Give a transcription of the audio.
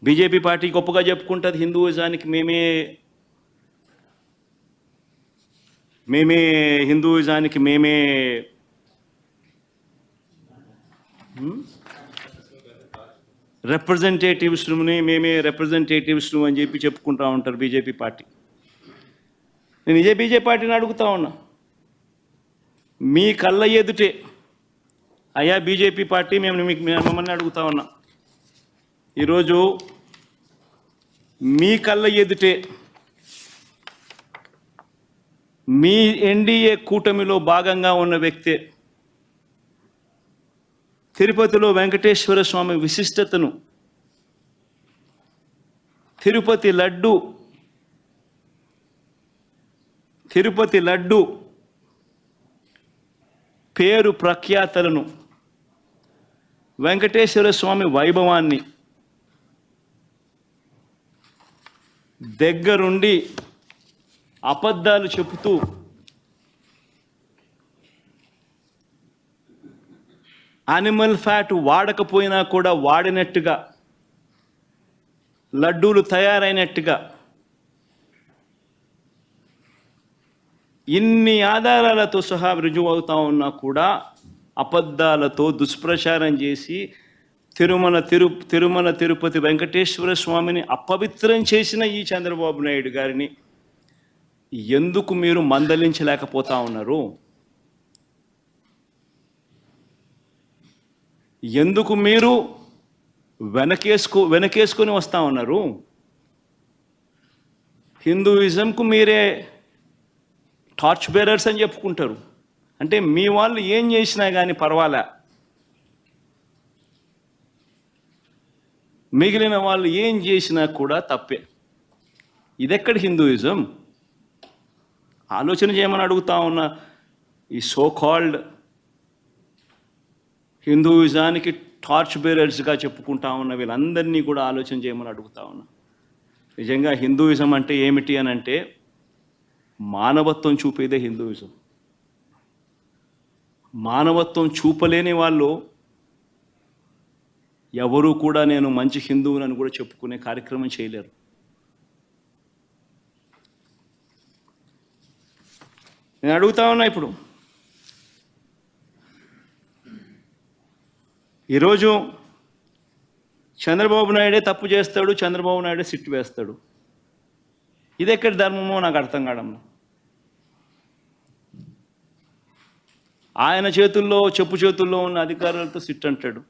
BJP party గొప్పగా చెప్పుకుంటుంది హిందూయిజానికి మేమే హిందూయిజానికి మేమే రిప్రజెంటేటివ్స్ని అని చెప్పి చెప్పుకుంటూ ఉంటారు బీజేపీ పార్టీ. నేను ఇదే బీజేపీ పార్టీని అడుగుతా ఉన్నా, మీ కళ్ళ ఎదుటే అయ్యా బీజేపీ పార్టీ మిమ్మల్ని అడుగుతా ఉన్నా, ఈరోజు మీ కళ్ళ ఎదుటే మీ ఎన్డీఏ కూటమిలో భాగంగా ఉన్న వ్యక్తే తిరుపతిలో వెంకటేశ్వర స్వామి విశిష్టతను, తిరుపతి లడ్డు పేరు ప్రఖ్యాతలను, వెంకటేశ్వర స్వామి వైభవాన్ని దగ్గరుండి అబద్ధాలు చెబుతూ యానిమల్ ఫ్యాట్ వాడకపోయినా కూడా వాడినట్టుగా, లడ్డూలు తయారైనట్టుగా ఇన్ని ఆధారాలతో సహా రుజువు అవుతా ఉన్నా కూడా అబద్ధాలతో దుష్ప్రచారం చేసి తిరుమల తిరుపతి వెంకటేశ్వర స్వామిని అపవిత్రం చేసిన ఈ చంద్రబాబు నాయుడు గారిని ఎందుకు మీరు మందలించలేకపోతా ఉన్నారు? ఎందుకు మీరు వెనకేసుకొని వస్తూ ఉన్నారు? హిందూయిజంకు మీరే టార్చ్ బేరర్స్ అని చెప్పుకుంటారు. అంటే మీ వాళ్ళు ఏం చేసినా కానీ పర్వాలే, మిగిలిన వాళ్ళు ఏం చేసినా కూడా తప్పే. ఇదెక్కడ హిందూయిజం? ఆలోచన చేయమని అడుగుతా ఉన్నా. ఈ సో కాల్డ్ హిందూయిజానికి టార్చ్ బేరర్స్గా చెప్పుకుంటా ఉన్న వీళ్ళందరినీ కూడా ఆలోచన చేయమని అడుగుతా ఉన్నా. నిజంగా హిందూయిజం అంటే ఏమిటి అని అంటే మానవత్వం చూపేదే హిందూయిజం. మానవత్వం చూపలేని వాళ్ళు ఎవరూ కూడా నేను మంచి హిందువునని కూడా చెప్పుకునే కార్యక్రమం చేయలేరు. నేను అడుగుతా ఉన్నా, ఇప్పుడు ఈరోజు చంద్రబాబు నాయుడే తప్పు చేస్తాడు, చంద్రబాబు నాయుడే సిట్టు వేస్తాడు. ఇది ఎక్కడి ధర్మమో నాకు అర్థం కాదమ్మా. ఆయన చెప్పు చేతుల్లో ఉన్న అధికారులతో సిట్ అంటాడు.